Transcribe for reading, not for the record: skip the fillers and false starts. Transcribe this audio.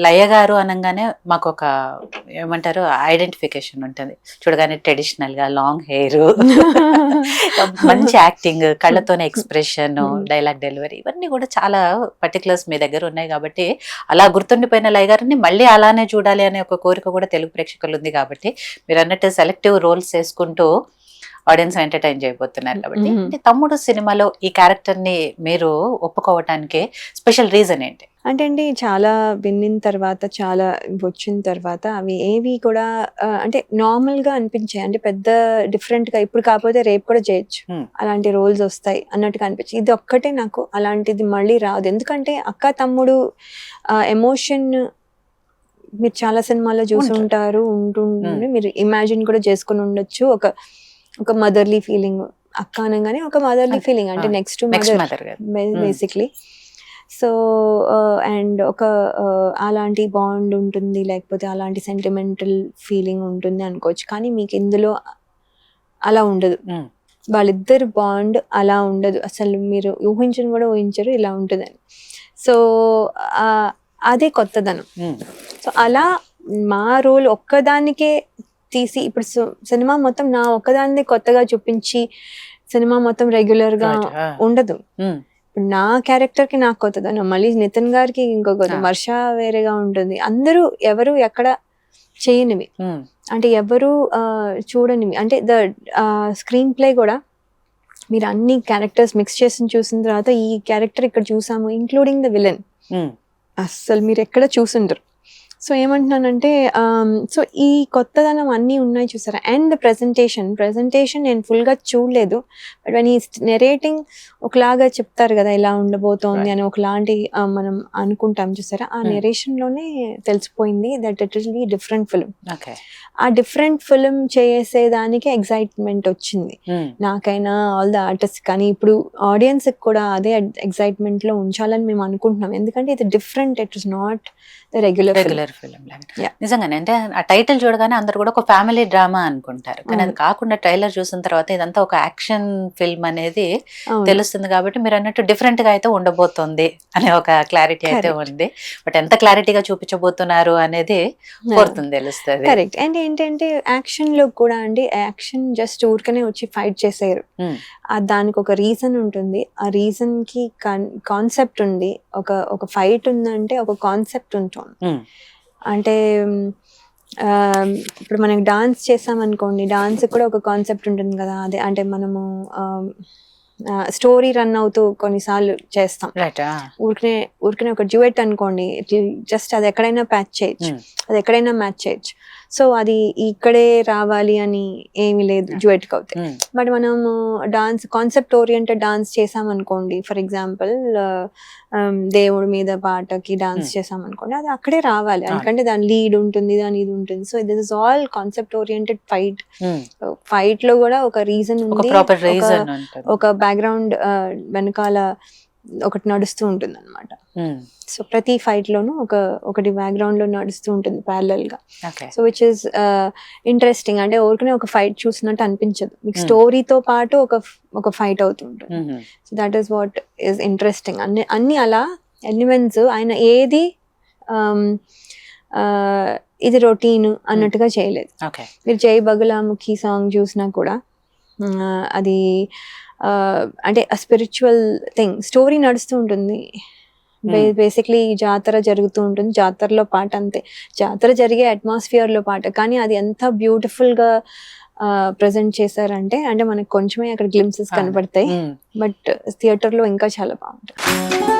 లయ గారు అనగానే మాకు ఒక ఏమంటారు ఐడెంటిఫికేషన్ ఉంటుంది. చూడగానే ట్రెడిషనల్ గా లాంగ్ హెయిర్, మంచి యాక్టింగ్, కళ్ళతోనే ఎక్స్ప్రెషన్, డైలాగ్ డెలివరీ ఇవన్నీ కూడా చాలా పర్టికులర్స్ మీ దగ్గర ఉన్నాయి కాబట్టి అలా గుర్తుండిపోయిన లయ గారిని మళ్ళీ అలానే చూడాలి అనే ఒక కోరిక కూడా తెలుగు ప్రేక్షకులు ఉంది కాబట్టి మీరు అన్నట్టు సెలెక్టివ్ రోల్స్ చేసుకుంటూ ఆడియన్స్ ఎంటర్టైన్ చేయబోతున్నారు కాబట్టి అంటే తమ్ముడు సినిమాలో ఈ క్యారెక్టర్ ని మీరు ఒప్పుకోవటానికి స్పెషల్ రీజన్ ఏంటి? అంటే అండి చాలా విన్న తర్వాత చాలా వచ్చిన తర్వాత అవి ఏవి కూడా అంటే నార్మల్ గా అనిపించాయి. అంటే పెద్ద డిఫరెంట్ గా ఇప్పుడు కాకపోతే రేపు కూడా చేయొచ్చు, అలాంటి రోల్స్ వస్తాయి అన్నట్టుగా అనిపించింది. ఇది ఒక్కటే నాకు అలాంటిది మళ్ళీ రాదు. ఎందుకంటే అక్క తమ్ముడు ఎమోషన్ మీరు చాలా సినిమాల్లో చూసి ఉంటారు, ఉంటుండే మీరు ఇమాజిన్ కూడా చేసుకుని ఉండొచ్చు. ఒక మదర్లీ ఫీలింగ్, అక్క అనగానే ఒక మదర్లీ ఫీలింగ్, అంటే next mother basically. So and ఒక అలాంటి బాండ్ ఉంటుంది, లేకపోతే అలాంటి సెంటిమెంటల్ ఫీలింగ్ ఉంటుంది అనుకోవచ్చు. కానీ మీకు ఇందులో అలా ఉండదు. వాళ్ళిద్దరు బాండ్ అలా ఉండదు అసలు. మీరు ఊహించని కూడా ఊహించరు ఇలా ఉంటుందని. సో అదే కొత్తదనం. సో అలా మా రోల్ ఒక్కదానికే తీసి ఇప్పుడు సినిమా మొత్తం నా ఒక్కదాన్ని కొత్తగా చూపించి సినిమా మొత్తం రెగ్యులర్ గా ఉండదు. నా క్యారెక్టర్ కి నాకు కొత్తదనం, మళ్ళీ నితిన్ గారికి ఇంకొక వర్ష వేరేగా ఉంటుంది. అందరూ ఎవరు ఎక్కడ చేయనివి, అంటే ఎవరు చూడనివి. అంటే ద స్క్రీన్ ప్లే కూడా మీరు అన్ని క్యారెక్టర్స్ మిక్స్ చేసి చూసిన తర్వాత ఈ క్యారెక్టర్ ఇక్కడ చూసాము, ఇంక్లూడింగ్ ద విలన్, అస్సలు మీరు ఎక్కడ చూసుండరు. సో ఏమంటున్నానంటే సో ఈ కొత్తదనం అన్నీ ఉన్నాయి చూసారా. అండ్ ప్రెజెంటేషన్ నేను ఫుల్గా చూడలేదు, బట్ వెన్ ఈ నెరేటింగ్ ఒకలాగా చెప్తారు కదా ఇలా ఉండబోతోంది అని ఒకలాంటి మనం అనుకుంటాం చూసారా. ఆ నెరేషన్లోనే తెలిసిపోయింది that it will be different film. ఆ డిఫరెంట్ ఫిలిం చేసేదానికి ఎక్సైట్మెంట్ వచ్చింది నాకైనా, ఆల్ ద ఆర్టిస్ట్. కానీ ఇప్పుడు ఆడియన్స్ కూడా అదే ఎక్సైట్మెంట్ లో ఉంచాలని మేము అనుకుంటున్నాం. ఎందుకంటే ఇది different, it is not the regular film. నిజంగానే అంటే ఆ టైటిల్ చూడగానే అందరు కూడా ఒక ఫ్యామిలీ డ్రామా అనుకుంటారు, కానీ అది కాకుండా ట్రైలర్ చూసిన తర్వాత ఇదంతా ఒక యాక్షన్ ఫిల్మ్ అనేది తెలుస్తుంది. కాబట్టి మీరు అన్నట్టు డిఫరెంట్ గా అయితే ఉండబోతోంది అనే ఒక క్లారిటీ అయితే ఉంది. బట్ ఎంత క్లారిటీగా చూపించబోతున్నారు అనేది కోరుతుంది తెలుస్తుంది. కరెక్ట్. అండ్ ఏంటంటే యాక్షన్ లో కూడా అండి, యాక్షన్ జస్ట్ ఊరికనే వచ్చి ఫైట్ చేసారు, దానికి ఒక రీజన్ ఉంటుంది. ఆ రీజన్ కి కాన్సెప్ట్ ఉంది. ఒక ఫైట్ ఉందంటే ఒక కాన్సెప్ట్ ఉంటుంది. అంటే ఇప్పుడు మనకి డాన్స్ చేసామనుకోండి, డాన్స్ కూడా ఒక కాన్సెప్ట్ ఉంటుంది కదా. అదే అంటే మనము స్టోరీ రన్ అవుతూ కొన్నిసార్లు చేస్తాం. ఊరికనే ఒక డ్యూయెట్ అనుకోండి, జస్ట్ అది ఎక్కడైనా మ్యాచ్ చేయొచ్చు. సో అది ఇక్కడే రావాలి అని ఏమి లేదు డ్యూయెట్కి అవుతే. బట్ మనము డాన్స్ కాన్సెప్ట్ ఓరియంటెడ్ డాన్స్ చేసామనుకోండి, ఫర్ ఎగ్జాంపుల్ దేవుడి మీద పాటకి డాన్స్ చేసామనుకోండి, అది అక్కడే రావాలి, ఎందుకంటే దాని లీడ్ ఉంటుంది, దాని ఇది ఉంటుంది. So this is all concept oriented fight. Fight లో కూడా ఒక రీజన్ ఉంది, ఒక బ్యాక్గ్రౌండ్ వెనకాల ఒకటి నడుస్తూ ఉంటుంది అనమాట. సో ప్రతి ఫైట్ లోనూ ఒకటి బ్యాక్గ్రౌండ్ లో నడుస్తూ ఉంటుంది ప్యారలల్ గా. So which is interesting. అంటే ఊరికనే ఒక ఫైట్ చూసినట్టు అనిపించదు, మీకు స్టోరీతో పాటు ఒక ఫైట్ అవుతుంటుంది. So that is what is interesting. అన్ని అలా ఎలిమెంట్స్ ఆయన ఏది ఇది రొటీన్ అన్నట్టుగా చేయలేదు. మీరు జై బగులాముఖి సాంగ్ చూసినా కూడా అది అంటే స్పిరిచువల్ థింగ్, స్టోరీ నడుస్తూ ఉంటుంది. బేసిక్లీ జాతర జరుగుతూ ఉంటుంది, జాతరలో పాట అంతే, జాతర జరిగే అట్మాస్ఫియర్ లో పాట. కానీ అది ఎంత బ్యూటిఫుల్ గా ప్రజెంట్ చేశారంటే, అంటే మనకు కొంచెమే అక్కడ గ్లింప్సెస్ కనపడతాయి, బట్ థియేటర్ లో ఇంకా చాలా బాగుంటుంది.